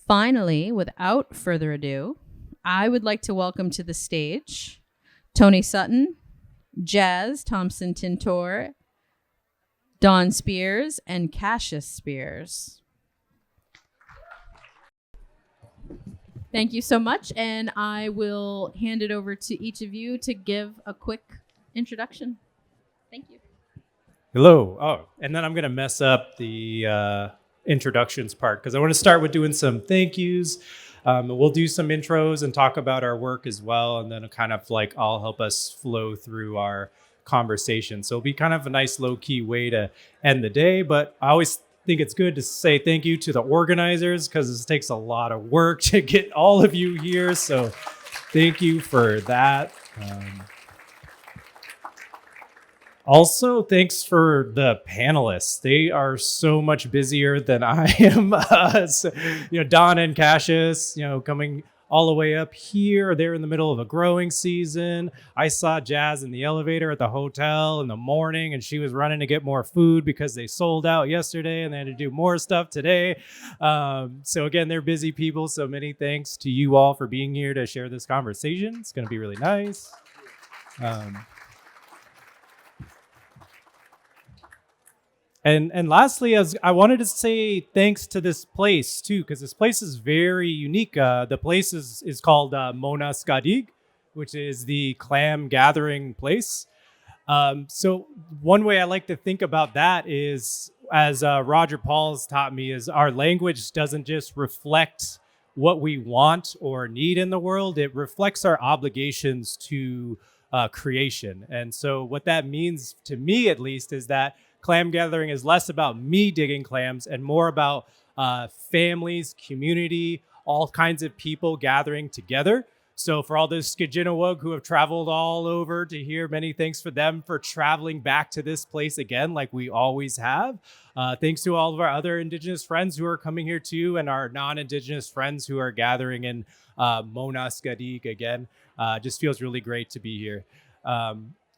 Finally, without further ado, I would like to welcome to the stage Tony Sutton, Jazz Thompson-Tintor, Dawn Spears, and Cassius Spears. Thank you so much, and I will hand it over to each of you to give a quick introduction. Thank you. Hello. Oh, and then I'm going to mess up the introductions part because I want to start with doing some thank yous. We'll do some intros and talk about our work as well, and then kind of like I'll help us flow through our conversation. So it'll be kind of a nice low-key way to end the day, but I always think it's good to say thank you to the organizers because this takes a lot of work to get all of you here. So thank you for that. Also, thanks for the panelists. They are so much busier than I am. Don and Cassius, coming all the way up here. They're in the middle of a growing season. I saw Jazz in the elevator at the hotel in the morning, and she was running to get more food because they sold out yesterday and they had to do more stuff today. So again, they're busy people. So many thanks to you all for being here to share this conversation. It's going to be really nice. And lastly, I wanted to say thanks to this place too, because this place is very unique. The place is called Monaskadig, which is the clam gathering place. So one way I like to think about that is, as Roger Paul's taught me, is our language doesn't just reflect what we want or need in the world. It reflects our obligations to creation. And so what that means to me, at least, is that clam gathering is less about me digging clams and more about families, community, all kinds of people gathering together. So for all those Skijinawug who have traveled all over to here, many thanks for them for traveling back to this place again, like we always have. Thanks to all of our other Indigenous friends who are coming here too, and our non-Indigenous friends who are gathering in Monaskadig again. Just feels really great to be here.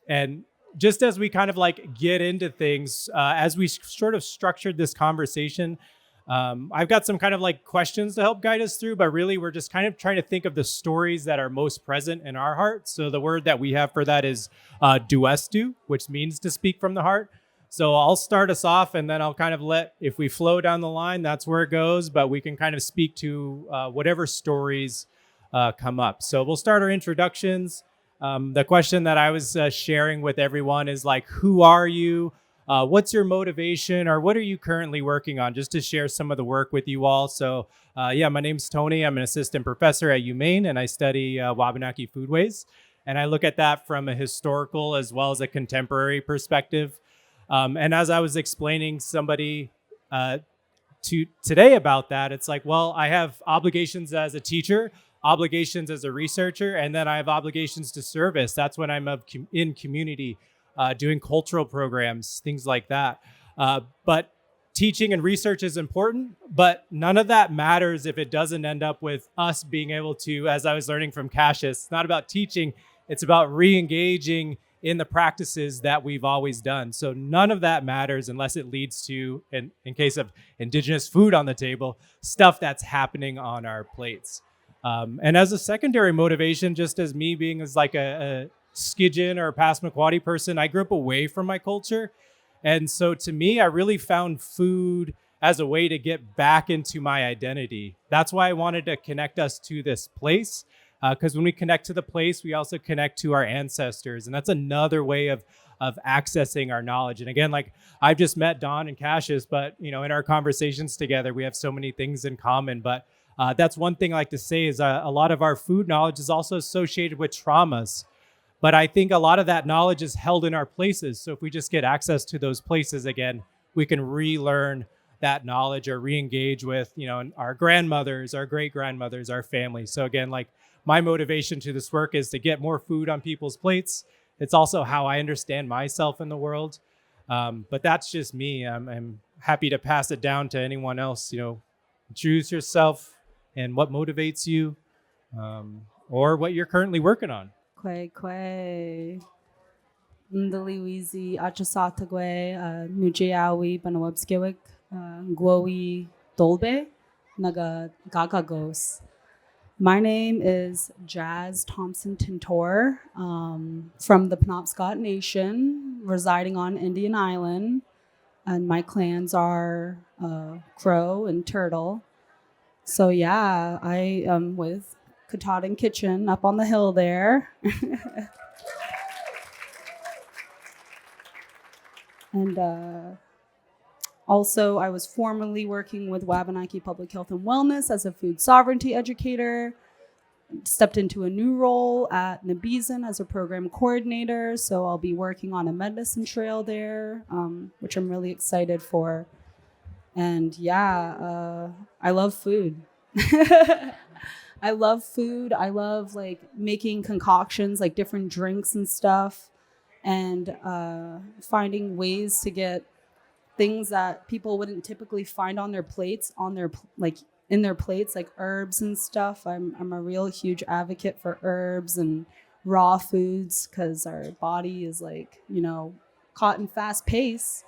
And just as we kind of like get into things, as we sort of structured this conversation, I've got some kind of like questions to help guide us through, but really we're just kind of trying to think of the stories that are most present in our heart. So the word that we have for that is duestu, which means to speak from the heart. So I'll start us off and then I'll kind of if we flow down the line, that's where it goes, but we can kind of speak to whatever stories come up. So we'll start our introductions. The question that I was sharing with everyone is like, who are you? What's your motivation, or what are you currently working on? Just to share some of the work with you all. So my name's Tony. I'm an assistant professor at UMaine, and I study Wabanaki foodways. And I look at that from a historical as well as a contemporary perspective. And as I was explaining somebody today about that, it's like, well, I have obligations as a teacher, obligations as a researcher, and then I have obligations to service. That's when I'm in community, doing cultural programs, things like that. But teaching and research is important, but none of that matters if it doesn't end up with us being able to, as I was learning from Cassius, it's not about teaching, it's about re-engaging in the practices that we've always done. So none of that matters unless it leads to, in case of Indigenous food on the table, stuff that's happening on our plates. And as a secondary motivation, just as me being as like a Skijin or a Passamaquoddy person, I grew up away from my culture. And so to me, I really found food as a way to get back into my identity. That's why I wanted to connect us to this place. Because when we connect to the place, we also connect to our ancestors. And that's another way of accessing our knowledge. And again, like I've just met Dawn and Cassius, but in our conversations together, we have so many things in common. But that's one thing I like to say is a lot of our food knowledge is also associated with traumas. But I think a lot of that knowledge is held in our places. So if we just get access to those places again, we can relearn that knowledge or re-engage with, our grandmothers, our great-grandmothers, our family. So again, like my motivation to this work is to get more food on people's plates. It's also how I understand myself in the world. But that's just me. I'm happy to pass it down to anyone else. Choose yourself and what motivates you, or what you're currently working on. Kwe Ndaliwizi Achasatagwe Nujiawi Banawabskewik Gwowi Dolbe Nagagagos. My name is Jazz Thompson-Tintor, from the Penobscot Nation, residing on Indian Island. And my clans are Crow and Turtle. So yeah, I am with Katahdin Kitchen up on the hill there. And also, I was formerly working with Wabanaki Public Health and Wellness as a food sovereignty educator. Stepped into a new role at Nabizin as a program coordinator. So I'll be working on a medicine trail there, which I'm really excited for. And yeah, I love food. I love food. I love like making concoctions, like different drinks and stuff, and finding ways to get things that people wouldn't typically find on their plates, in their plates, like herbs and stuff. I'm a real huge advocate for herbs and raw foods because our body is caught in fast pace.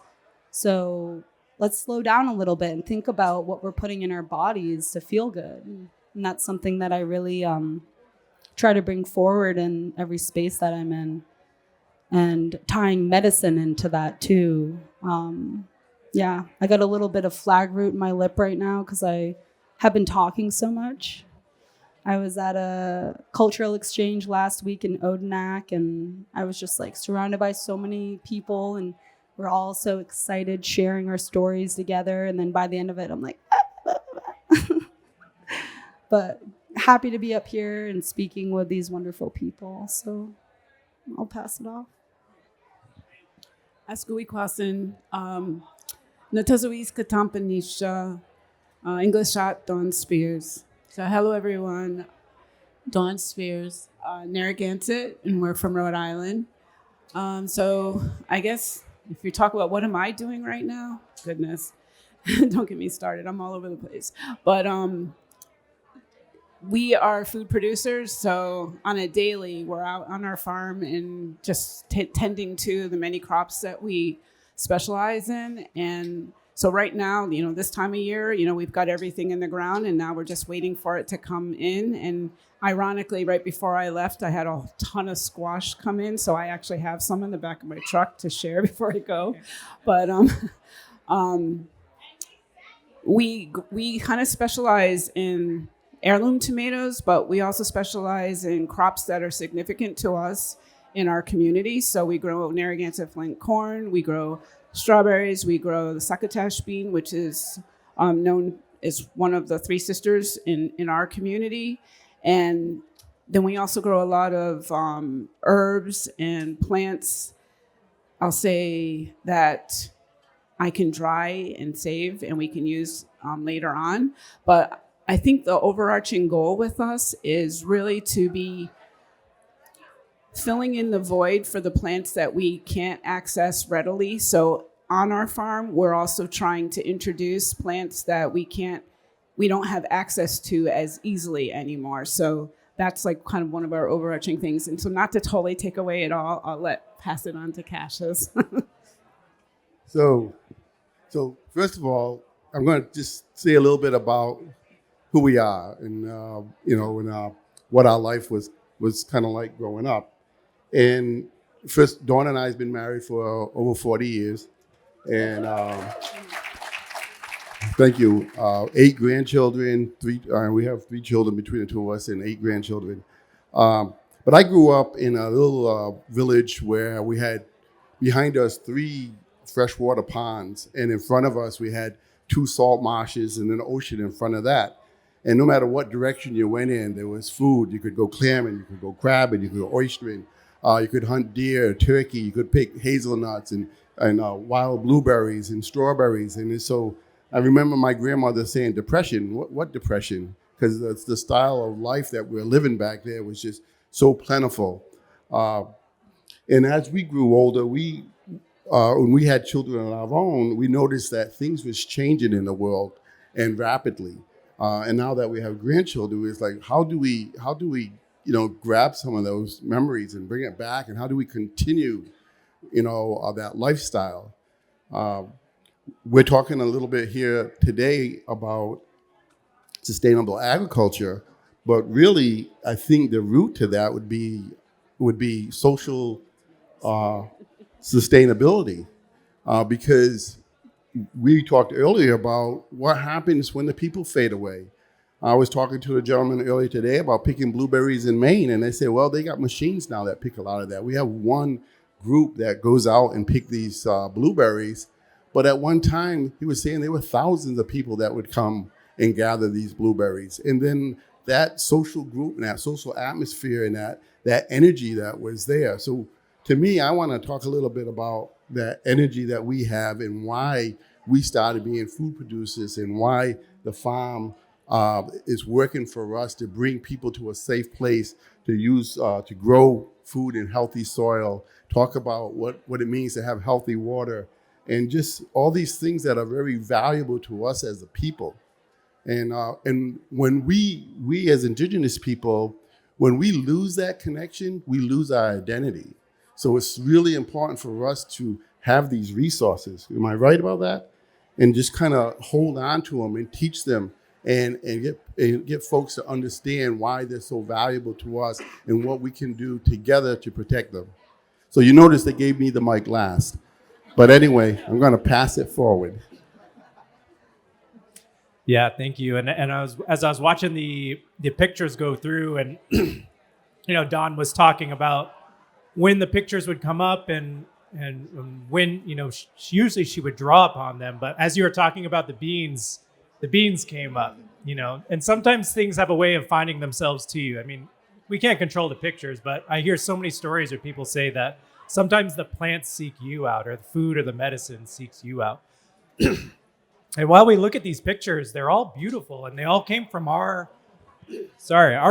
So let's slow down a little bit and think about what we're putting in our bodies to feel good. And that's something that I really try to bring forward in every space that I'm in, and tying medicine into that too. Yeah, I got a little bit of flag root in my lip right now because I have been talking so much. I was at a cultural exchange last week in Odenak, and I was just like surrounded by so many people, and we're all so excited sharing our stories together. And then by the end of it, I'm like, but happy to be up here and speaking with these wonderful people. So I'll pass it off. Ascui Kwasin, Natazois Katampanisha, English shot Dawn Spears. So hello everyone, Dawn Spears, Narragansett, and we're from Rhode Island. So I guess if you talk about what am I doing right now, goodness, don't get me started. I'm all over the place. But we are food producers, so on a daily, we're out on our farm and just tending to the many crops that we specialize in. And so right now, this time of year, we've got everything in the ground, and now we're just waiting for it to come in. And ironically, right before I left, I had a ton of squash come in, so I actually have some in the back of my truck to share before I go. But we kind of specialize in heirloom tomatoes, but we also specialize in crops that are significant to us in our community. So we grow Narragansett flint corn, we grow strawberries, we grow the succotash bean, which is known as one of the three sisters in our community. And then we also grow a lot of herbs and plants, I'll say, that I can dry and save and we can use later on. But I think the overarching goal with us is really to be filling in the void for the plants that we can't access readily. So on our farm, we're also trying to introduce plants that we don't have access to as easily anymore. So that's like kind of one of our overarching things. And so not to totally take away it all, I'll pass it on to Cassius. So first of all, I'm going to just say a little bit about who we are and what our life was kind of like growing up. And first, Dawn and I have been married for over 40 years, and thank you. 8 grandchildren, we have 3 children between the two of us, and 8 grandchildren. But I grew up in a little village where we had behind us 3 freshwater ponds, and in front of us we had 2 salt marshes and an ocean in front of that. And no matter what direction you went in, there was food. You could go clamming, you could go crabbing, you could go oystering, you could hunt deer, turkey, you could pick hazelnuts and wild blueberries and strawberries. And so I remember my grandmother saying, depression, what depression? Because the style of life that we're living back there was just so plentiful. And as we grew older, when we had children of our own, we noticed that things was changing in the world and rapidly. And now that we have grandchildren, it's like, how do we grab some of those memories and bring it back? And how do we continue, that lifestyle? We're talking a little bit here today about sustainable agriculture. But really, I think the root to that would be social sustainability, because we talked earlier about what happens when the people fade away. I was talking to a gentleman earlier today about picking blueberries in Maine, and they said, well, they got machines now that pick a lot of that. We have one group that goes out and pick these blueberries, but at one time, he was saying there were thousands of people that would come and gather these blueberries. And then that social group and that social atmosphere and that energy that was there. So to me, I want to talk a little bit about that energy that we have and why we started being food producers and why the farm is working for us to bring people to a safe place to use, to grow food in healthy soil, talk about what it means to have healthy water, and just all these things that are very valuable to us as a people. And when we as Indigenous people, when we lose that connection, we lose our identity. So it's really important for us to have these resources. Am I right about that? And just kind of hold on to them and teach them and get folks to understand why they're so valuable to us and what we can do together to protect them. So you notice they gave me the mic last. But anyway, I'm going to pass it forward. Yeah, thank you. And as I was watching the pictures go through, and Dawn was talking about when the pictures would come up and when usually she would draw upon them. But as you were talking about the beans came up. And sometimes things have a way of finding themselves to you. I mean, we can't control the pictures, but I hear so many stories where people say that sometimes the plants seek you out, or the food or the medicine seeks you out. And while we look at these pictures, they're all beautiful, and they all came from our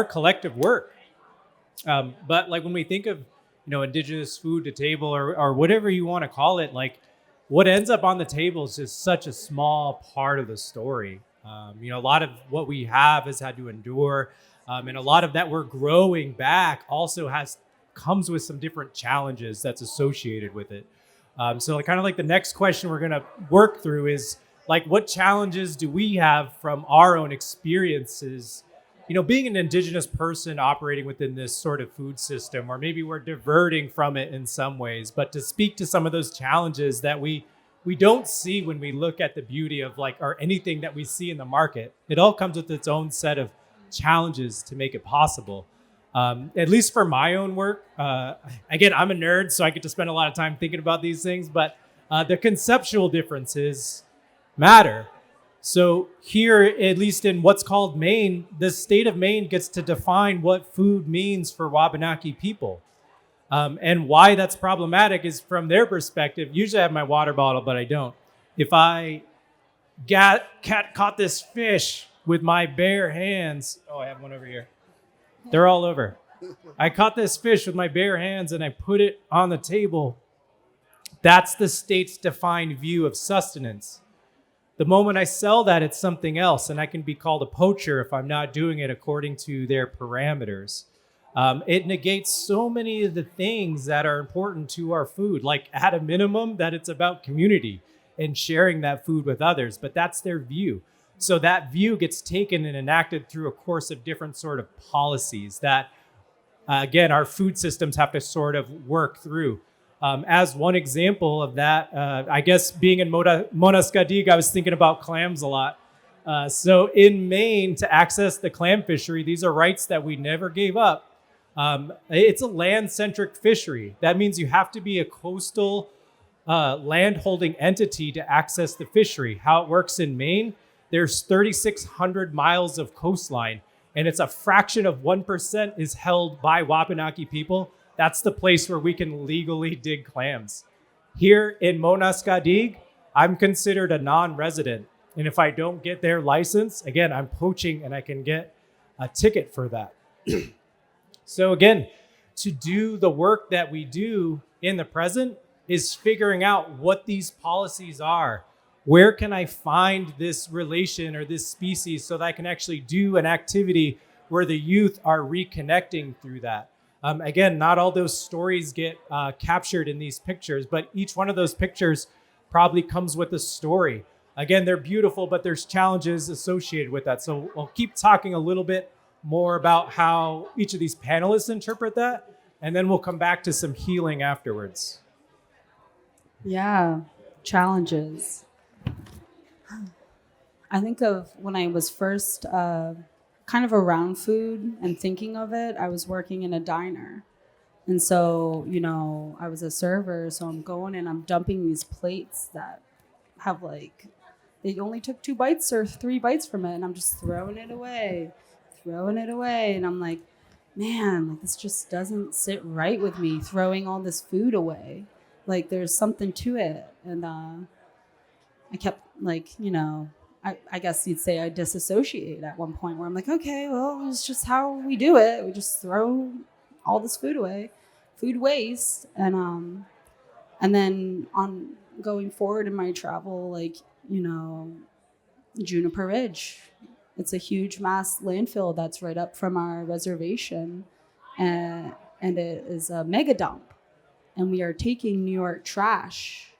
collective work. But like when we think of, Indigenous food to table or whatever you want to call it, like what ends up on the table is just such a small part of the story. A lot of what we have has had to endure, and a lot of that we're growing back also comes with some different challenges that's associated with it. So kind of like the next question we're going to work through is, like, what challenges do we have from our own experiences, being an Indigenous person operating within this sort of food system, or maybe we're diverting from it in some ways, but to speak to some of those challenges that we don't see when we look at the beauty of or anything that we see in the market. It all comes with its own set of challenges to make it possible. At least for my own work, again, I'm a nerd, so I get to spend a lot of time thinking about these things, but the conceptual differences matter. So here, at least in what's called Maine, the state of Maine gets to define what food means for Wabanaki people. And why that's problematic is from their perspective. Usually I have my water bottle, but I don't. If I caught this fish with my bare hands, I have one over here. They're all over. I caught this fish with my bare hands and I put it on the table. That's the state's defined view of sustenance. The moment I sell that, it's something else, and I can be called a poacher if I'm not doing it according to their parameters. It negates so many of the things that are important to our food, like at a minimum that it's about community and sharing that food with others, but that's their view. So that view gets taken and enacted through a course of different sort of policies that, again, our food systems have to sort of work through. As one example of that, I guess being in Monaskadig, I was thinking about clams a lot. So in Maine, to access the clam fishery, these are rights that we never gave up. It's a land-centric fishery. That means you have to be a coastal land-holding entity to access the fishery. How it works in Maine, there's 3,600 miles of coastline, and it's a fraction of 1% is held by Wabanaki people. That's the place where we can legally dig clams. Here in Monaskadig, I'm considered a non-resident. And if I don't get their license, again, I'm poaching and I can get a ticket for that. So again, to do the work that we do in the present is figuring out what these policies are. Where can I find this relation or this species so that I can actually do an activity where the youth are reconnecting through that? Again, not all those stories get captured in these pictures, but each one of those pictures probably comes with a story. Again, they're beautiful, but there's challenges associated with that. So we'll keep talking a little bit more about how each of these panelists interpret that, and then we'll come back to some healing afterwards. Yeah, challenges. I think of when I was first kind of around food and thinking of it, I was working in a diner. And so, I was a server, so I'm going and I'm dumping these plates that have they only took 2 bites or 3 bites from it, and I'm just throwing it away. And I'm like, man, this just doesn't sit right with me, throwing all this food away. There's something to it. And I kept I guess you'd say I disassociate at one point where I'm like, okay, well, it's just how we do it. We just throw all this food away, food waste. And then on going forward in my travel, Juniper Ridge, it's a huge mass landfill that's right up from our reservation. And it is a mega dump. And we are taking New York trash,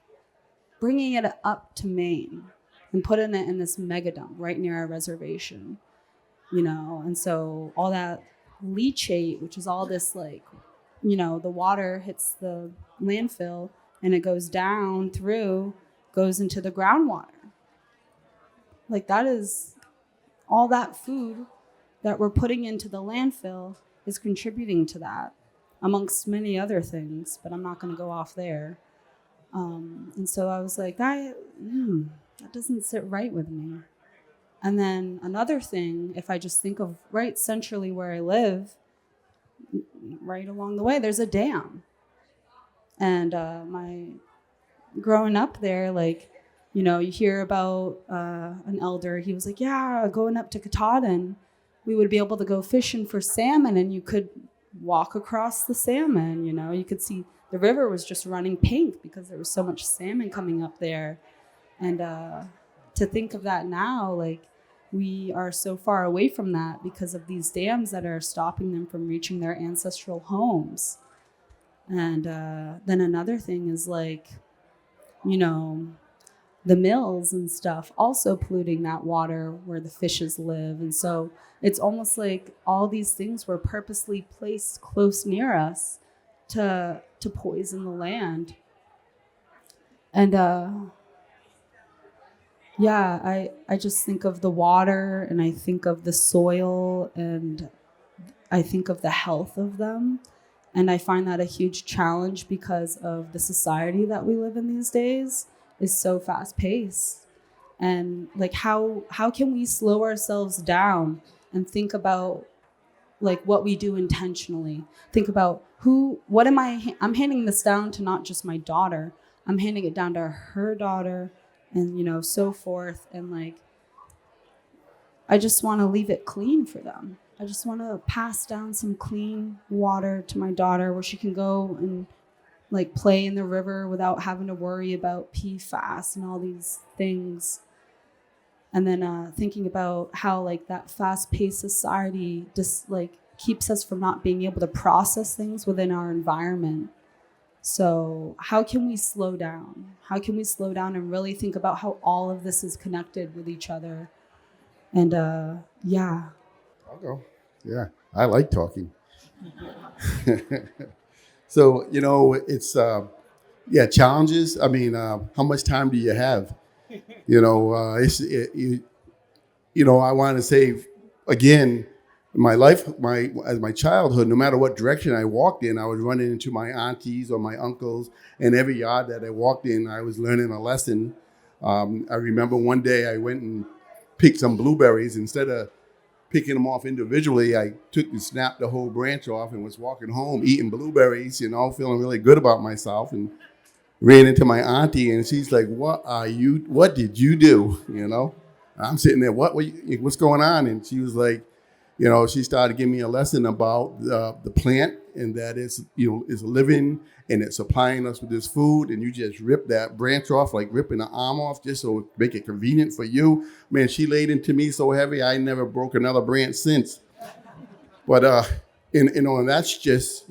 bringing it up to Maine, and putting it in this mega dump right near our reservation, and so all that leachate, which is all this the water hits the landfill and it goes down through, goes into the groundwater. That is all that food that we're putting into the landfill is contributing to that, amongst many other things, but I'm not going to go off there. And so I was like, that doesn't sit right with me. And then another thing, if I just think of right centrally where I live, right along the way, there's a dam. And growing up there, you hear about an elder. He was like, yeah, going up to Katahdin, we would be able to go fishing for salmon, and you could walk across the salmon. You could see the river was just running pink because there was so much salmon coming up there. And to think of that now, we are so far away from that because of these dams that are stopping them from reaching their ancestral homes. And then another thing is the mills and stuff also polluting that water where the fishes live. And so it's almost like all these things were purposely placed close near us to poison the land. And I just think of the water, and I think of the soil, and I think of the health of them. And I find that a huge challenge because of the society that we live in these days is so fast paced. And how can we slow ourselves down and think about what we do intentionally? Think about I'm handing this down to not just my daughter, I'm handing it down to her daughter, and so forth. And I just want to leave it clean for them. I just want to pass down some clean water to my daughter where she can go and play in the river without having to worry about PFAS and all these things. And then thinking about how that fast-paced society just keeps us from not being able to process things within our environment. So how can we slow down? How can we slow down and really think about how all of this is connected with each other? And yeah. I'll go. Yeah, I like talking. So, it's, challenges. I mean, how much time do you have? I want to say, again, my life, as my childhood, no matter what direction I walked in, I was running into my aunties or my uncles, and every yard that I walked in, I was learning a lesson. I remember one day I went and picked some blueberries. Instead of picking them off individually, I took and snapped the whole branch off and was walking home eating blueberries, feeling really good about myself, and ran into my auntie, and she's like, what did you do? I'm sitting there, what's going on? And she was like, she started giving me a lesson about the plant, and that is living, and it's supplying us with this food, and you just rip that branch off like ripping an arm off just so make it convenient for you. Man, she laid into me so heavy I never broke another branch since. But and that's just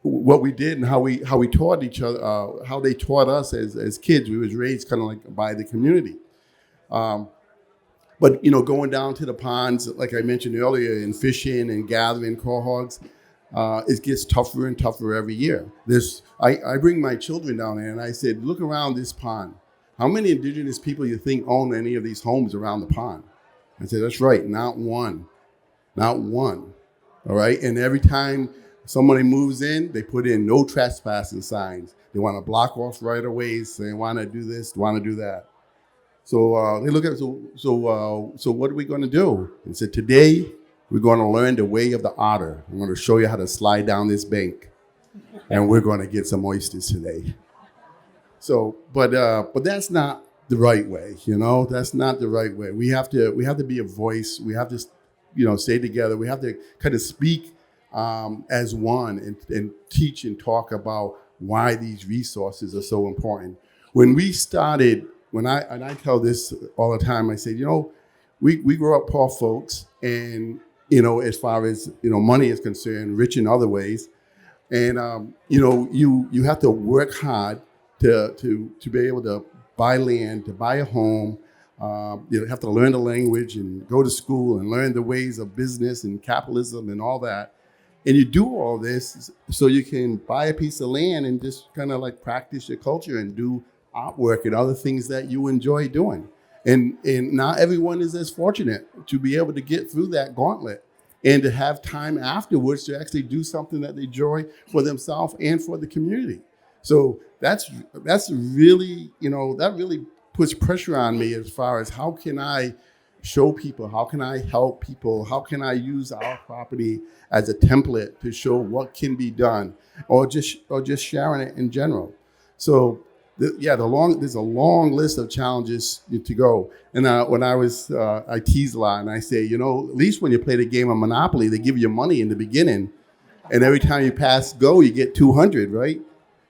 what we did and how we taught each other, how they taught us as kids. We was raised kind of by the community. But going down to the ponds, like I mentioned earlier, and fishing and gathering quahogs, it gets tougher and tougher every year. I bring my children down there and I said, look around this pond. How many indigenous people you think own any of these homes around the pond? I said, that's right, not one. Not one. All right. And every time somebody moves in, they put in no trespassing signs. They want to block off right of ways. They want to do this, want to do that. So they look at, so what are we going to do? And said, today we're going to learn the way of the otter. I'm going to show you how to slide down this bank, and we're going to get some oysters today. So, but that's not the right way. That's not the right way. We have to be a voice. We have to, stay together. We have to kind of speak as one and teach and talk about why these resources are so important. When we started. And I tell this all the time, I say, we grew up poor folks, and as far as money is concerned, rich in other ways, and you have to work hard to be able to buy land, to buy a home. You have to learn the language and go to school and learn the ways of business and capitalism and all that. And you do all this so you can buy a piece of land and just kind of like practice your culture and do artwork and other things that you enjoy doing. And not everyone is as fortunate to be able to get through that gauntlet and to have time afterwards to actually do something that they enjoy for themselves and for the community. So that's really, that really puts pressure on me as far as how can I show people, how can I help people, how can I use our property as a template to show what can be done, or just sharing it in general. So there's a long list of challenges to go. And when I tease a lot and I say, at least when you play the game of Monopoly, they give you money in the beginning, and every time you pass go, you get 200, right?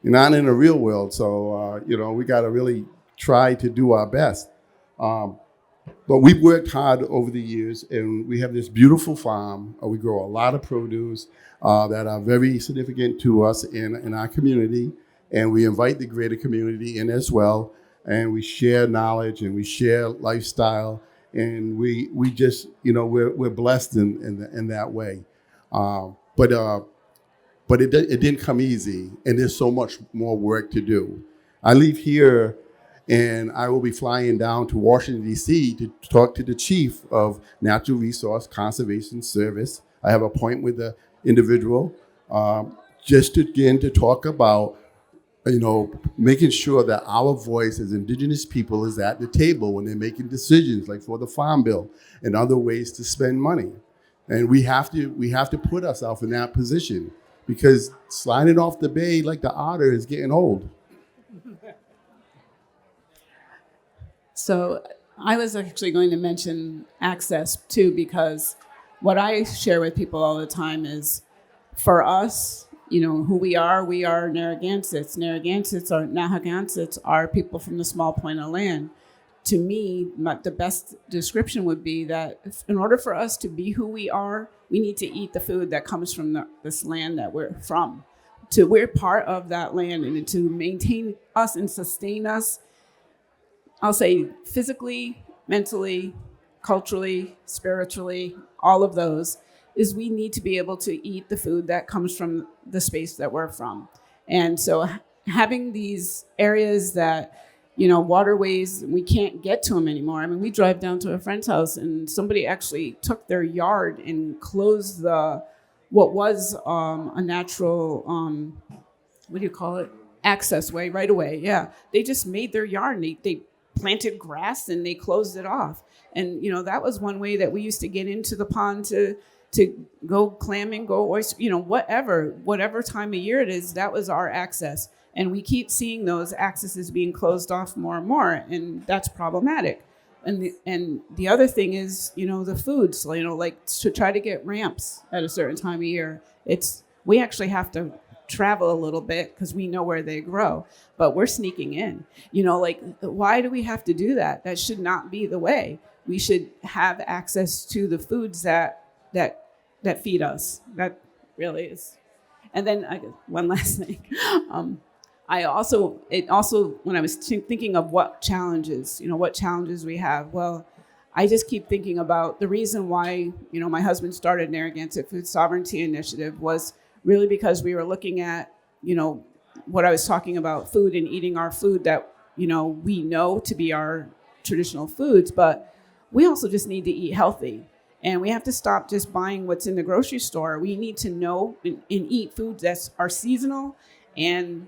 You're not in the real world, so we got to really try to do our best. But we've worked hard over the years, and we have this beautiful farm. We grow a lot of produce that are very significant to us in our community. And we invite the greater community in as well. And we share knowledge and we share lifestyle. And we just, we're blessed in that way. But it didn't come easy. And there's so much more work to do. I leave here and I will be flying down to Washington, D.C. to talk to the chief of Natural Resource Conservation Service. I have an appointment with the individual just to talk about making sure that our voice as Indigenous people is at the table when they're making decisions, like for the Farm Bill and other ways to spend money. And we have to put ourselves in that position, because sliding off the bay like the otter is getting old. So I was actually going to mention access too, because what I share with people all the time is, for us, who we are Narragansetts. Narragansetts are people from the small point of land. To me, the best description would be that in order for us to be who we are, we need to eat the food that comes from this land that we're from. We're part of that land, and to maintain us and sustain us, I'll say physically, mentally, culturally, spiritually, all of those, is we need to be able to eat the food that comes from the space that we're from. And so having these areas that, waterways, we can't get to them anymore. I mean, we drive down to a friend's house and somebody actually took their yard and closed what was a natural, access way, right away. Yeah. They just made their yard and they planted grass and they closed it off. And, that was one way that we used to get into the pond to go clamming, go oyster, whatever time of year it is, that was our access. And we keep seeing those accesses being closed off more and more, and that's problematic. And the other thing is, the food. So, like to try to get ramps at a certain time of year, we actually have to travel a little bit because we know where they grow, but we're sneaking in. Why do we have to do that? That should not be the way. We should have access to the foods that feed us. That really is. And then one last thing. it also, when I was thinking of what challenges we have, well, I just keep thinking about the reason why, my husband started Narragansett Food Sovereignty Initiative was really because we were looking at, what I was talking about, food and eating our food that, we know to be our traditional foods, but we also just need to eat healthy. And we have to stop just buying what's in the grocery store. We need to know and eat foods that are seasonal and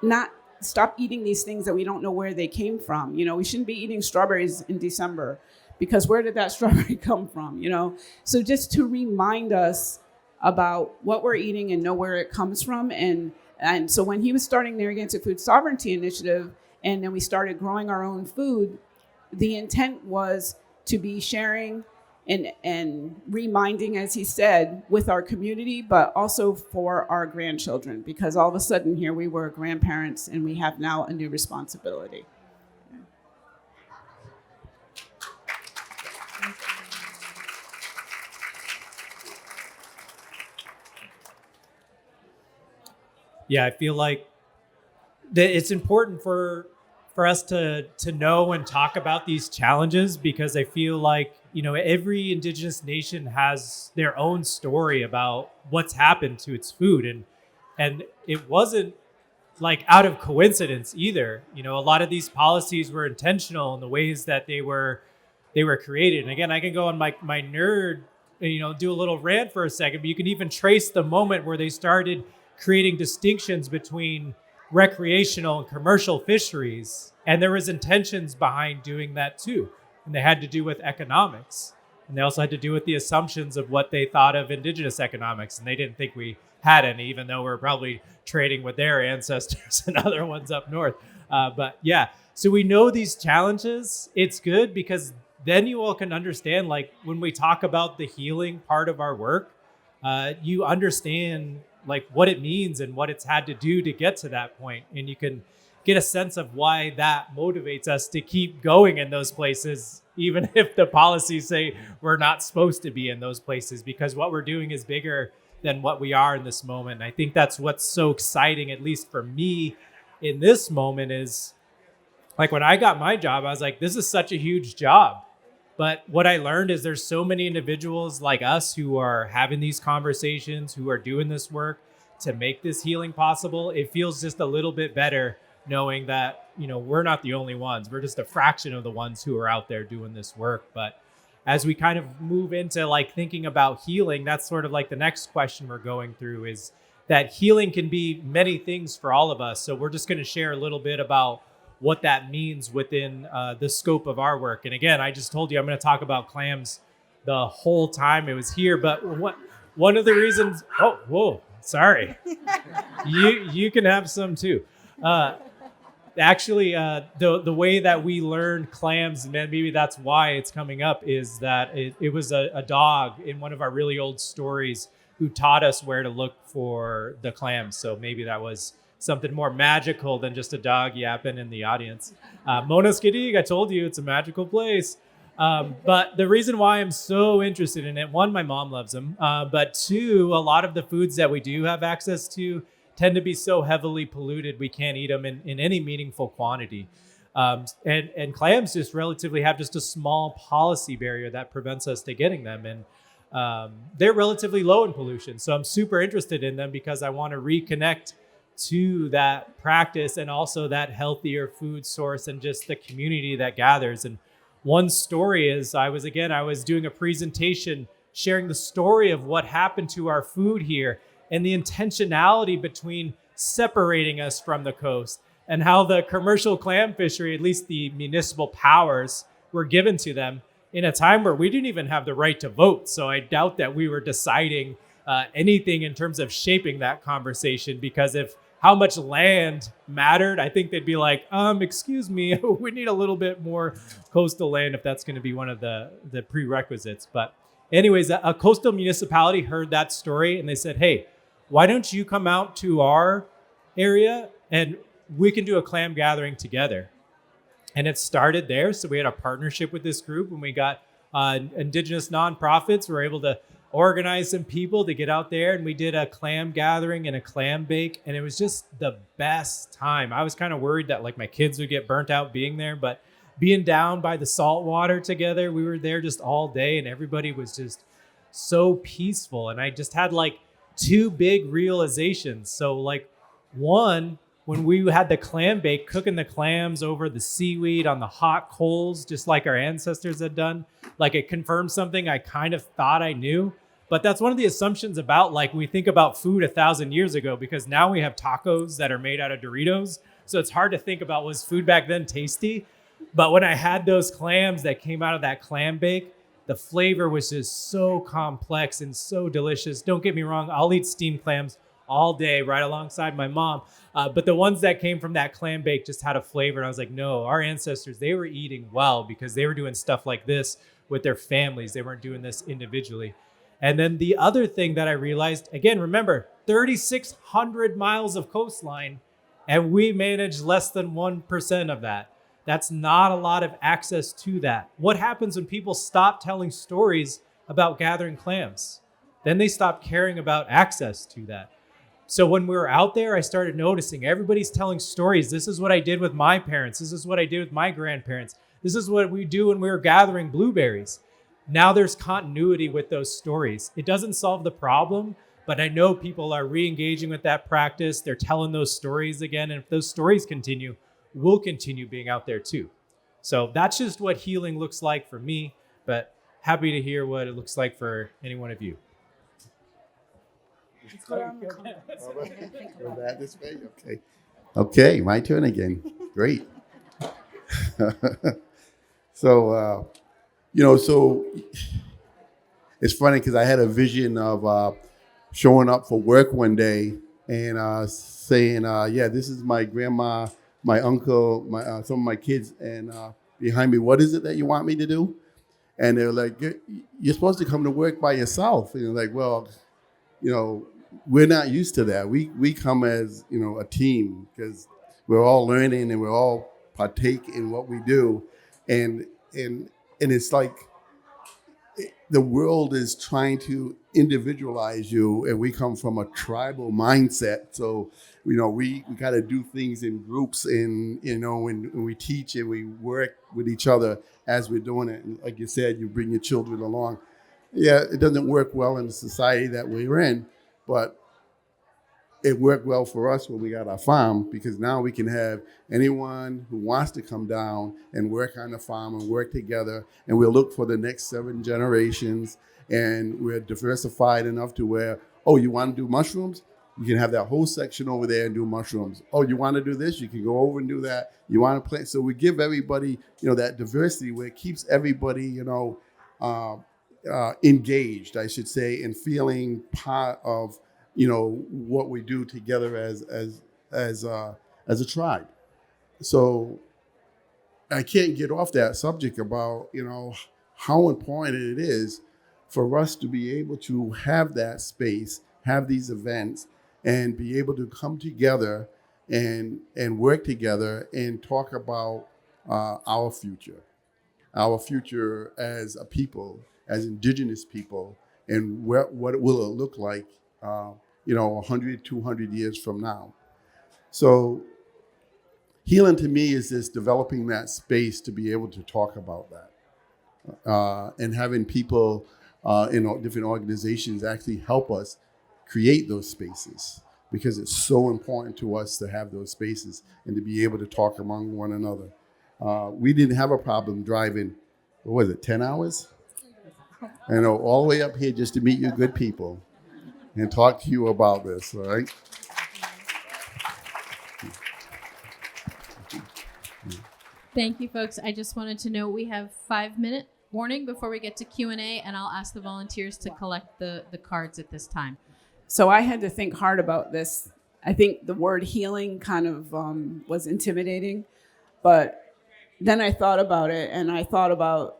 not stop eating these things that we don't know where they came from. We shouldn't be eating strawberries in December because where did that strawberry come from? So just to remind us about what we're eating and know where it comes from. And so when he was starting the Narragansett Food Sovereignty Initiative, and then we started growing our own food, the intent was to be sharing and reminding, as he said, with our community, but also for our grandchildren, because all of a sudden here we were grandparents and we have now a new responsibility. Yeah, I feel like that it's important for us to know and talk about these challenges, because I feel like, every Indigenous nation has their own story about what's happened to its food. And it wasn't like out of coincidence either. A lot of these policies were intentional in the ways that they were created. And again, I can go on my nerd, do a little rant for a second, but you can even trace the moment where they started creating distinctions between recreational and commercial fisheries. And there was intentions behind doing that too. And they had to do with economics. And they also had to do with the assumptions of what they thought of Indigenous economics. And they didn't think we had any, even though we're probably trading with their ancestors and other ones up north. But yeah, so we know these challenges. It's good because then you all can understand, like when we talk about the healing part of our work, you understand like what it means and what it's had to do to get to that point. And you can get a sense of why that motivates us to keep going in those places, even if the policies say we're not supposed to be in those places, because what we're doing is bigger than what we are in this moment. And I think that's what's so exciting, at least for me in this moment, is like when I got my job, I was like, this is such a huge job. But what I learned is there's so many individuals like us who are having these conversations, who are doing this work to make this healing possible. It feels just a little bit better knowing that, we're not the only ones. We're just a fraction of the ones who are out there doing this work. But as we kind of move into like thinking about healing, that's sort of like the next question we're going through, is that healing can be many things for all of us. So we're just going to share a little bit about what that means within the scope of our work. And again, I just told you I'm going to talk about clams the whole time it was here. But one of the reasons, sorry, you can have some too. Actually, the way that we learned clams, and maybe that's why it's coming up, is that it was a dog in one of our really old stories who taught us where to look for the clams. So maybe that was something more magical than just a dog yapping in the audience. Monaskadig, I told you, it's a magical place. But the reason why I'm so interested in it, one, my mom loves them. But two, a lot of the foods that we do have access to tend to be so heavily polluted we can't eat them in any meaningful quantity. And clams just relatively have just a small policy barrier that prevents us to getting them. And they're relatively low in pollution. So I'm super interested in them because I want to reconnect to that practice and also that healthier food source and just the community that gathers. And one story is I was doing a presentation sharing the story of what happened to our food here and the intentionality between separating us from the coast, and how the commercial clam fishery, at least the municipal powers, were given to them in a time where we didn't even have the right to vote. So I doubt that we were deciding anything in terms of shaping that conversation, because if how much land mattered, I think they'd be like, excuse me, we need a little bit more coastal land if that's going to be one of the prerequisites. But anyways, a coastal municipality heard that story and they said, hey, why don't you come out to our area and we can do a clam gathering together? And it started there. So we had a partnership with this group, and we got Indigenous nonprofits. We were able to organized some people to get out there, and we did a clam gathering and a clam bake, and it was just the best time. I was kind of worried that like my kids would get burnt out being there, but being down by the salt water together, we were there just all day, and everybody was just so peaceful. And I just had like two big realizations. So like one, when we had the clam bake, cooking the clams over the seaweed on the hot coals, just like our ancestors had done, like it confirmed something I kind of thought I knew. But that's one of the assumptions about like we think about food 1,000 years ago, because now we have tacos that are made out of Doritos. So it's hard to think about, was food back then tasty? But when I had those clams that came out of that clam bake, the flavor was just so complex and so delicious. Don't get me wrong, I'll eat steamed clams all day right alongside my mom. But the ones that came from that clam bake just had a flavor. And I was like, no, our ancestors, they were eating well because they were doing stuff like this with their families. They weren't doing this individually. And then the other thing that I realized, again, remember, 3,600 miles of coastline, and we manage less than 1% of that. That's not a lot of access to that. What happens when people stop telling stories about gathering clams? Then they stop caring about access to that. So when we were out there, I started noticing everybody's telling stories. This is what I did with my parents. This is what I did with my grandparents. This is what we do when we were gathering blueberries. Now there's continuity with those stories. It doesn't solve the problem, but I know people are re-engaging with that practice. They're telling those stories again. And if those stories continue, we'll continue being out there too. So that's just what healing looks like for me, but happy to hear what it looks like for any one of you. Go back this way. Okay. Okay, my turn again. Great. So, so it's funny because I had a vision of showing up for work one day and saying, yeah, this is my grandma, my uncle, some of my kids, and behind me, what is it that you want me to do? And they're like, you're supposed to come to work by yourself. And you're like, well, we're not used to that. We come as, a team because we're all learning and we're all partake in what we do. And it's like the world is trying to individualize you, and we come from a tribal mindset. So, we got to do things in groups, and, when we teach and we work with each other as we're doing it. And like you said, you bring your children along. Yeah, it doesn't work well in the society that we're in, but it worked well for us when we got our farm, because now we can have anyone who wants to come down and work on the farm and work together, and we'll look for the next 7 generations, and we're diversified enough to where, oh, you want to do mushrooms? You can have that whole section over there and do mushrooms. Oh, you want to do this? You can go over and do that. You want to plant? So we give everybody, that diversity where it keeps everybody, engaged, I should say, and feeling part of, what we do together as a tribe. So I can't get off that subject about, how important it is for us to be able to have that space, have these events, and be able to come together and work together and talk about our future as a people, as Indigenous people, and what will it look like, 100, 200 years from now. So healing to me is this developing that space to be able to talk about that, and having people in different organizations actually help us create those spaces, because it's so important to us to have those spaces and to be able to talk among one another. We didn't have a problem driving, 10 hours? All the way up here just to meet you good people and talk to you about this, all right? Thank you, folks. I just wanted to know we have 5-minute warning before we get to Q&A, and I'll ask the volunteers to collect the cards at this time. So I had to think hard about this. I think the word healing kind of was intimidating, but then I thought about it, and I thought about,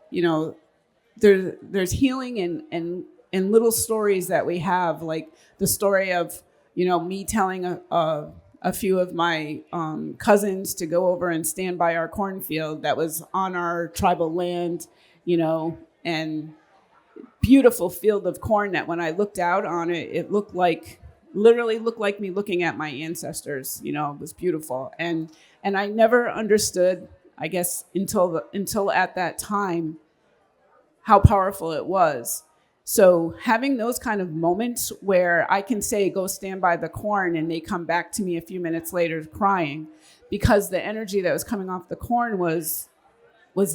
there's healing in little stories that we have, like the story of, me telling a few of my cousins to go over and stand by our cornfield that was on our tribal land, and beautiful field of corn that when I looked out on it, it literally looked like me looking at my ancestors. You know, it was beautiful. And I never understood, I guess, until at that time, how powerful it was. So having those kind of moments where I can say, go stand by the corn, and they come back to me a few minutes later crying, because the energy that was coming off the corn was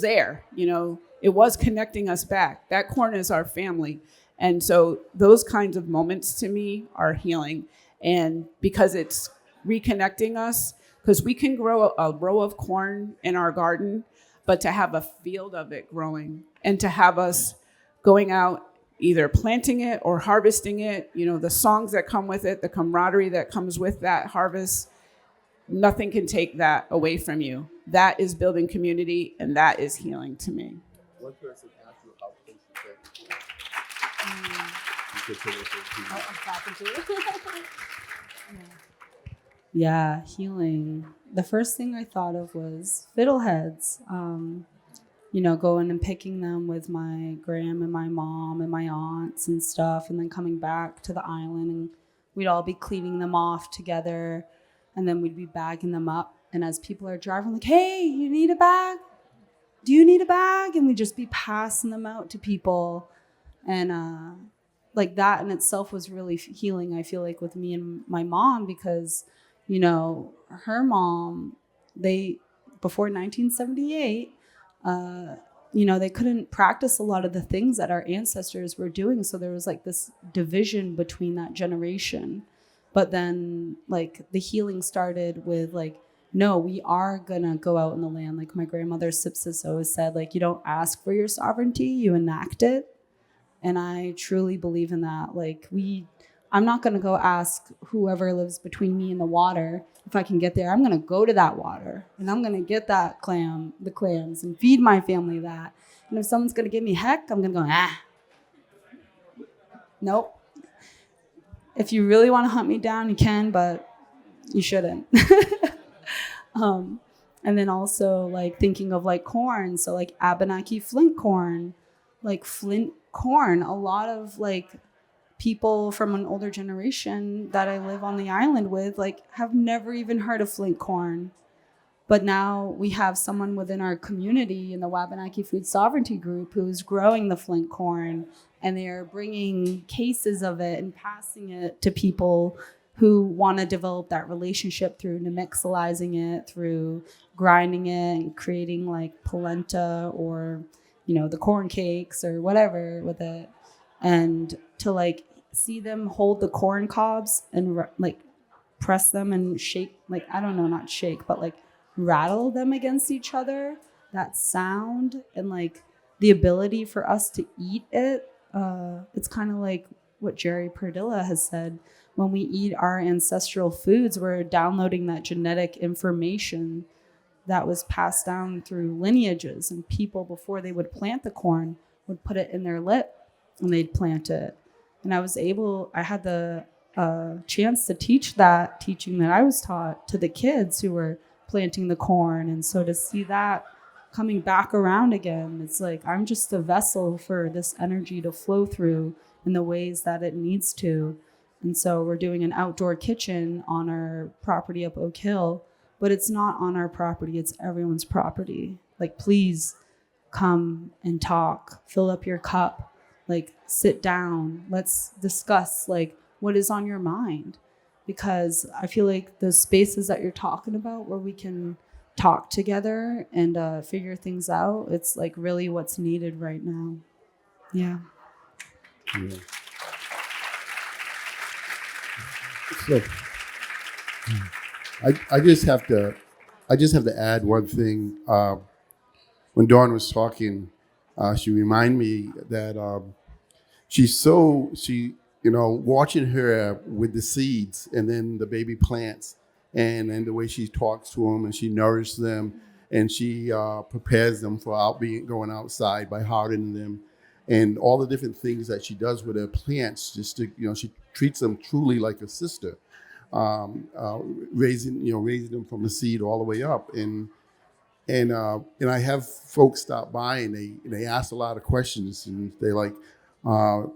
there, you know, it was connecting us back. That corn is our family. And so those kinds of moments to me are healing. And because it's reconnecting us, because we can grow a row of corn in our garden, but to have a field of it growing and to have us going out, either planting it or harvesting it, you know, the songs that come with it, the camaraderie that comes with that harvest, nothing can take that away from you. That is building community, and that is healing to me. One person asked you how close Yeah, healing. The first thing I thought of was fiddleheads. You know, going and picking them with my gram and my mom and my aunts and stuff, and then coming back to the island, and we'd all be cleaning them off together, and then we'd be bagging them up. And as people are driving, like, hey, you need a bag? Do you need a bag? And we'd just be passing them out to people. And like that in itself was really healing, I feel like, with me and my mom, because, you know, her mom, before 1978, you know, they couldn't practice a lot of the things that our ancestors were doing. So there was like this division between that generation. But then like the healing started with like, no, we are gonna go out in the land. Like my grandmother Sipsis always said, like, you don't ask for your sovereignty, you enact it. And I truly believe in that. Like I'm not gonna go ask whoever lives between me and the water if I can get there. I'm gonna go to that water and I'm gonna get the clams and feed my family that. And if someone's gonna give me heck, I'm gonna go, nope. If you really wanna hunt me down, you can, but you shouldn't. And then also like thinking of like corn. So like Abenaki flint corn, like flint corn, a lot of like people from an older generation that I live on the island with, like, have never even heard of flint corn. But now we have someone within our community in the Wabanaki Food Sovereignty Group who's growing the flint corn, and they're bringing cases of it and passing it to people who want to develop that relationship through namixalizing it, through grinding it and creating like polenta or, you know, the corn cakes or whatever with it. And to like see them hold the corn cobs and like press them and shake, like, I don't know, not shake, but like rattle them against each other, that sound and like the ability for us to eat it. It's kind of like what Jerry Perdilla has said. When we eat our ancestral foods, we're downloading that genetic information that was passed down through lineages, and people before they would plant the corn would put it in their lip and they'd plant it. And I had the chance to teach that teaching that I was taught to the kids who were planting the corn. And so to see that coming back around again, it's like, I'm just a vessel for this energy to flow through in the ways that it needs to. And so we're doing an outdoor kitchen on our property up Oak Hill, but it's not on our property, it's everyone's property. Like, please come and talk, fill up your cup, like sit down, let's discuss like what is on your mind. Because I feel like the spaces that you're talking about where we can talk together and figure things out, it's like really what's needed right now. Yeah. So, I just have to add one thing. When Dawn was talking, she reminded me that watching her with the seeds and then the baby plants, and the way she talks to them and she nourishes them and she prepares them for going outside by hardening them, and all the different things that she does with her plants, just to, she treats them truly like a sister, raising them from the seed all the way up. And I have folks stop by and they ask a lot of questions, and they like, Dawn,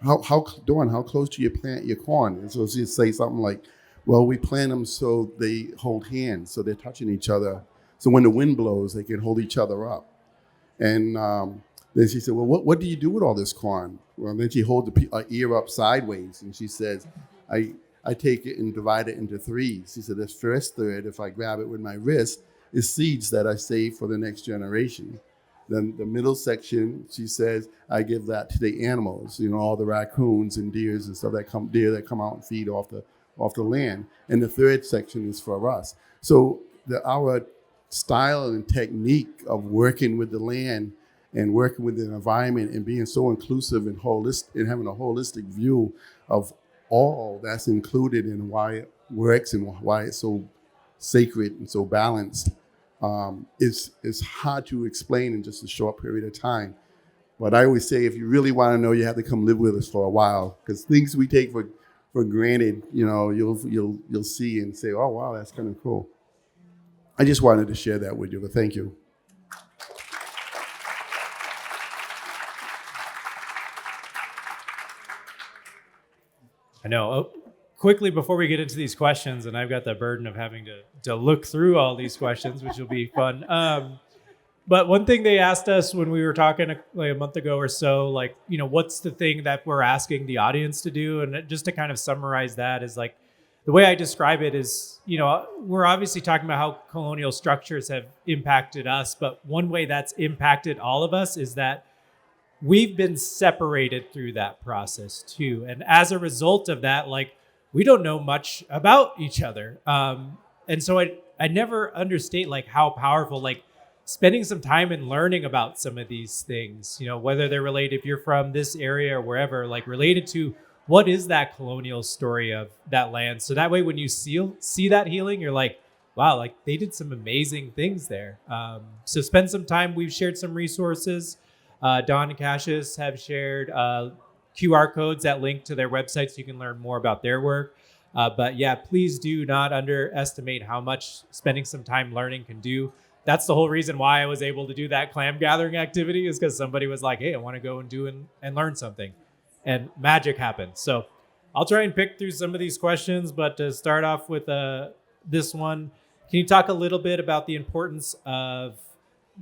how close do you plant your corn? And so she'd say something like, well, we plant them so they hold hands, so they're touching each other. So when the wind blows, they can hold each other up. And then she said, well, what do you do with all this corn? Well, then she holds the ear up sideways, and she says, I take it and divide it into threes. She said, the first third, if I grab it with my wrist, is seeds that I save for the next generation. Then the middle section, she says, I give that to the animals, all the raccoons and deers and stuff that come out and feed off the land. And the third section is for us. So our style and technique of working with the land and working with the environment and being so inclusive and holistic and having a holistic view of all that's included in why it works and why it's so sacred and so balanced. It's hard to explain in just a short period of time. But I always say, if you really want to know, you have to come live with us for a while, because things we take for granted, you'll see and say, oh, wow, that's kind of cool. I just wanted to share that with you, but thank you. I know. Oh, quickly, before we get into these questions, and I've got the burden of having to look through all these questions, which will be fun. But one thing they asked us when we were talking like a month ago or so, like, what's the thing that we're asking the audience to do? And just to kind of summarize that is like, the way I describe it is, we're obviously talking about how colonial structures have impacted us, but one way that's impacted all of us is that we've been separated through that process too. And as a result of that, like, we don't know much about each other. And so I never understate like how powerful, like, spending some time and learning about some of these things, whether they're related, if you're from this area or wherever, like related to what is that colonial story of that land. So that way, when you see that healing, you're like, wow, like they did some amazing things there. So spend some time. We've shared some resources. Dawn and Cassius have shared QR codes that link to their website so you can learn more about their work. But yeah, please do not underestimate how much spending some time learning can do. That's the whole reason why I was able to do that clam gathering activity, is because somebody was like, hey, I want to go and do and learn something. And magic happened. So I'll try and pick through some of these questions, but to start off with this one, can you talk a little bit about the importance of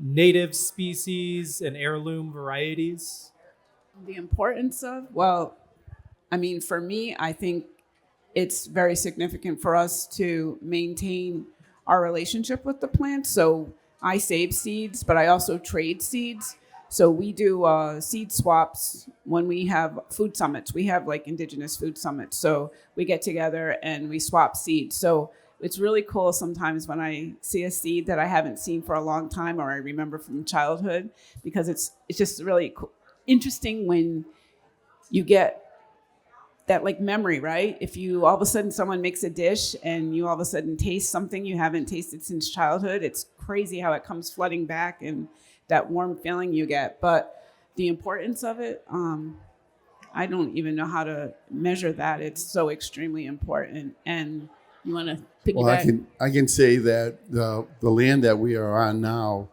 native species and heirloom varieties? The importance of, well, I mean, for me, I think it's very significant for us to maintain our relationship with the plant. So I save seeds, but I also trade seeds. So we do seed swaps when we have food summits. We have like Indigenous food summits. So we get together and we swap seeds. So it's really cool sometimes when I see a seed that I haven't seen for a long time or I remember from childhood, because it's just really interesting when you get that like memory, right? If you all of a sudden someone makes a dish and you all of a sudden taste something you haven't tasted since childhood, it's crazy how it comes flooding back and that warm feeling you get. But the importance of it, I don't even know how to measure that. It's so extremely important. And you want to piggyback? Well, I can say that the land that we are on now,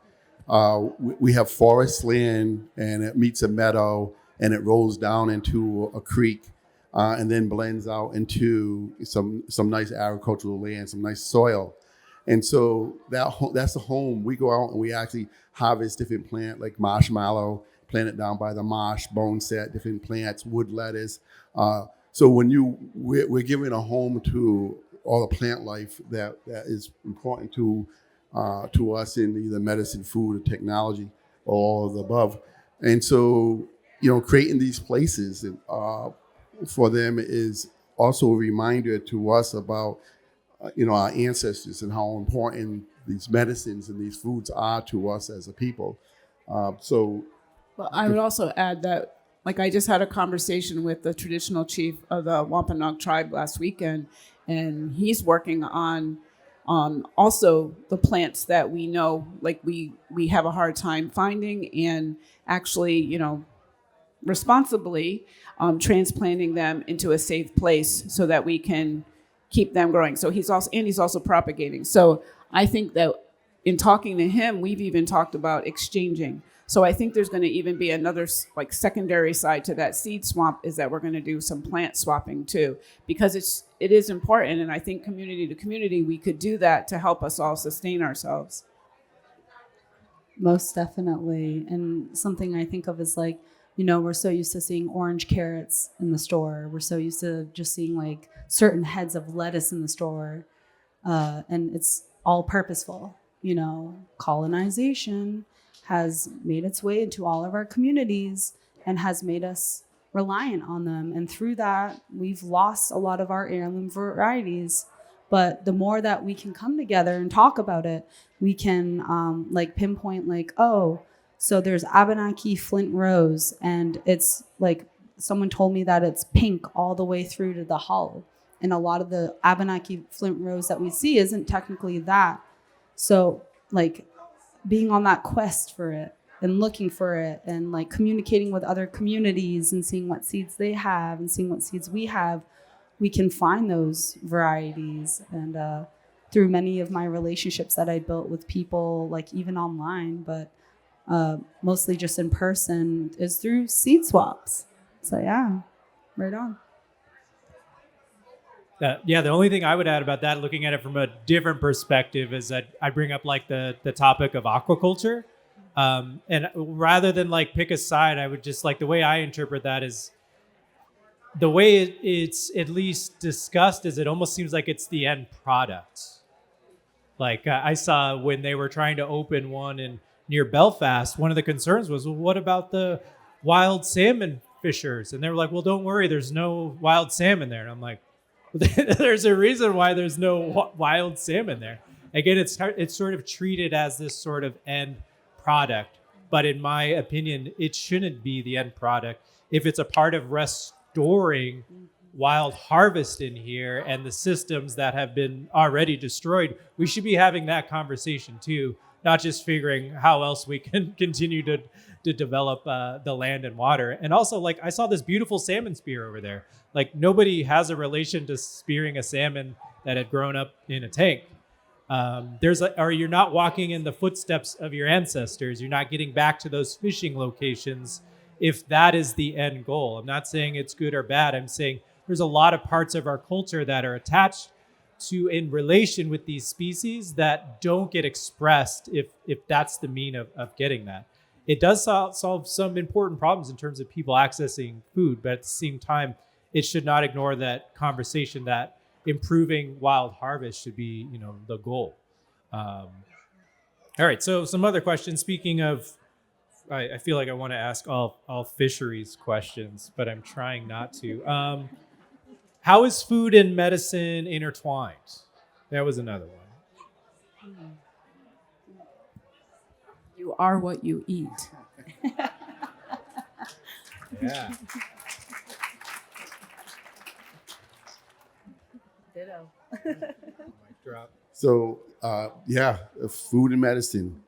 we have forest land, and it meets a meadow, and it rolls down into a creek. And then blends out into some nice agricultural land, some nice soil. And so that's the home. We go out and we actually harvest different plants like marshmallow, plant it down by the marsh, boneset, different plants, wood lettuce. So when we're giving a home to all the plant life that is important to us in either medicine, food, or technology, or all of the above. And so, creating these places for them is also a reminder to us about, our ancestors and how important these medicines and these foods are to us as a people. Well, I would also add that, like, I just had a conversation with the traditional chief of the Wampanoag tribe last weekend, and he's working on also the plants that we know, like we have a hard time finding, and actually, responsibly transplanting them into a safe place so that we can keep them growing. So he's also propagating. So I think that in talking to him, we've even talked about exchanging. So I think there's going to even be another like secondary side to that seed swamp, is that we're going to do some plant swapping too, because it is important. And I think community to community, we could do that to help us all sustain ourselves. Most definitely. And something I think of is like, you know, we're so used to seeing orange carrots in the store. We're so used to just seeing like certain heads of lettuce in the store. And it's all purposeful. You know, colonization has made its way into all of our communities and has made us reliant on them. And through that, we've lost a lot of our heirloom varieties. But the more that we can come together and talk about it, we can like pinpoint like, oh, so there's Abenaki Flint Rose, and it's like someone told me that it's pink all the way through to the hull. And a lot of the Abenaki Flint Rose that we see isn't technically that. So like being on that quest for it and looking for it and like communicating with other communities and seeing what seeds they have and seeing what seeds we have, we can find those varieties. And through many of my relationships that I built with people, like even online, but mostly just in person, is through seed swaps. So yeah, right on. Yeah, the only thing I would add about that, looking at it from a different perspective, is that I bring up like the topic of aquaculture. And rather than like pick a side, I would just like, the way I interpret that is the way it's at least discussed is it almost seems like it's the end product. Like I saw when they were trying to open one near Belfast, one of the concerns was, well, what about the wild salmon fishers? And they were like, well, don't worry, there's no wild salmon there. And I'm like, there's a reason why there's no wild salmon there. Again, it's sort of treated as this sort of end product, but in my opinion, it shouldn't be the end product. If it's a part of restoring wild harvest in here and the systems that have been already destroyed, we should be having that conversation too, not just figuring how else we can continue to develop the land and water. And also, like, I saw this beautiful salmon spear over there. Like, nobody has a relation to spearing a salmon that had grown up in a tank. Or you're not walking in the footsteps of your ancestors. You're not getting back to those fishing locations if that is the end goal. I'm not saying it's good or bad. I'm saying there's a lot of parts of our culture that are attached to in relation with these species that don't get expressed if that's the mean of getting that. It does solve some important problems in terms of people accessing food, but at the same time, it should not ignore that conversation that improving wild harvest should be, the goal. All right, so some other questions. Speaking of, I feel like I want to ask all fisheries questions, but I'm trying not to. How is food and medicine intertwined? That was another one. You are what you eat. Yeah. Ditto. Mic drop. So, food and medicine.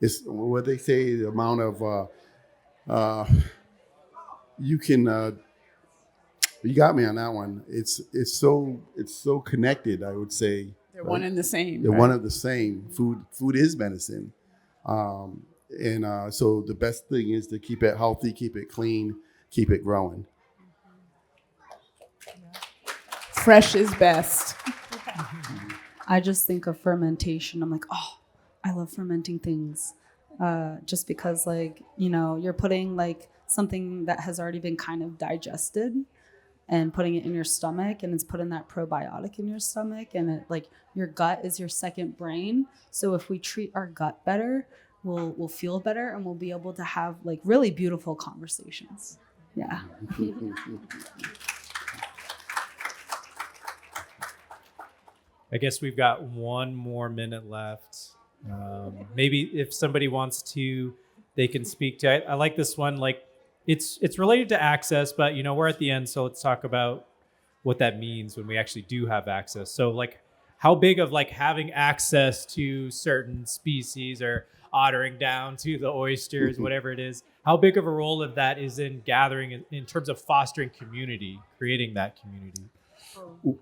It's what they say, the amount of, you can, you got me on that one. It's so connected, I would say. They're one and the same. They're right? one of the same. Food is medicine. So the best thing is to keep it healthy, keep it clean, keep it growing. Fresh is best. I just think of fermentation. I'm like, oh, I love fermenting things. Just because you're putting like something that has already been kind of digested and putting it in your stomach, and it's putting that probiotic in your stomach, and it like your gut is your second brain. So if we treat our gut better, we'll feel better, and we'll be able to have like really beautiful conversations. Yeah. I guess we've got one more minute left. Maybe if somebody wants to, they can speak to it. I like this one. Like, it's related to access, but we're at the end, so let's talk about what that means when we actually do have access. So like, how big of like having access to certain species or ottering down to the oysters, whatever it is, how big of a role of that is in gathering in terms of fostering community, creating that community?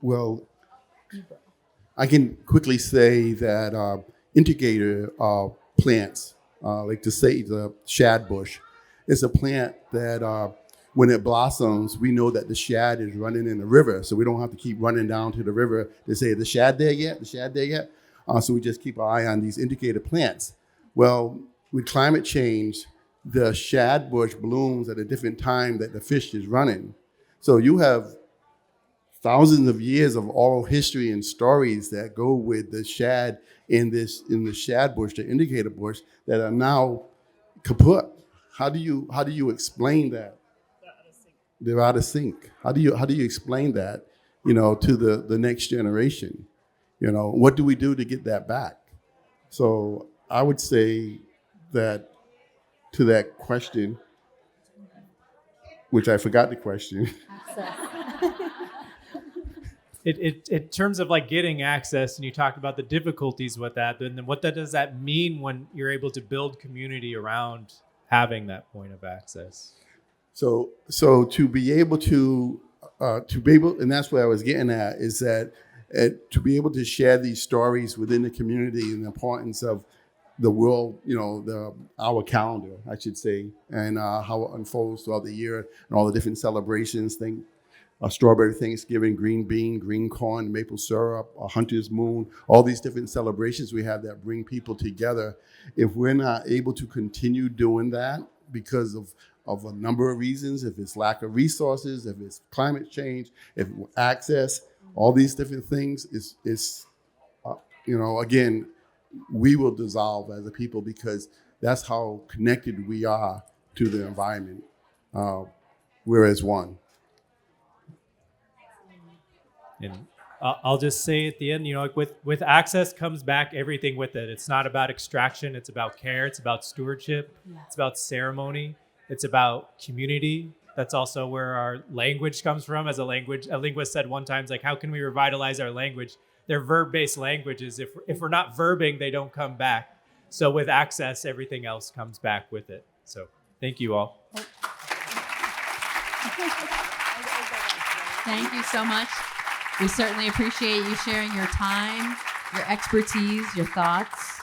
Well, I can quickly say that integrator plants like to say the shad bush. It's a plant that when it blossoms, we know that the shad is running in the river. So we don't have to keep running down to the river to say, the shad there yet? The shad there yet? So we just keep our eye on these indicator plants. Well, with climate change, the shad bush blooms at a different time that the fish is running. So you have thousands of years of oral history and stories that go with the shad in the shad bush, the indicator bush, that are now kaput. How do you explain that? They're out of sync. How do you explain that, to the next generation? What do we do to get that back? So I would say that to that question, which I forgot the question. In terms of like getting access, and you talked about the difficulties with that, then what does that mean when you're able to build community around having that point of access? So to be able, and that's what I was getting at, is that to be able to share these stories within the community and the importance of the world, our calendar, I should say, and how it unfolds throughout the year and all the different celebrations, strawberry Thanksgiving, green bean, green corn, maple syrup, a hunter's moon, all these different celebrations we have that bring people together. If we're not able to continue doing that because of a number of reasons, if it's lack of resources, if it's climate change, if access, all these different things, again, we will dissolve as a people because that's how connected we are to the environment. We're as one. And I'll just say at the end, with access comes back everything with it. It's not about extraction. It's about care. It's about stewardship. Yeah. It's about ceremony. It's about community. That's also where our language comes from. A linguist said one time, like, how can we revitalize our language? They're verb-based languages. If we're not verbing, they don't come back. So with access, everything else comes back with it. So thank you all. Thank you so much. We certainly appreciate you sharing your time, your expertise, your thoughts.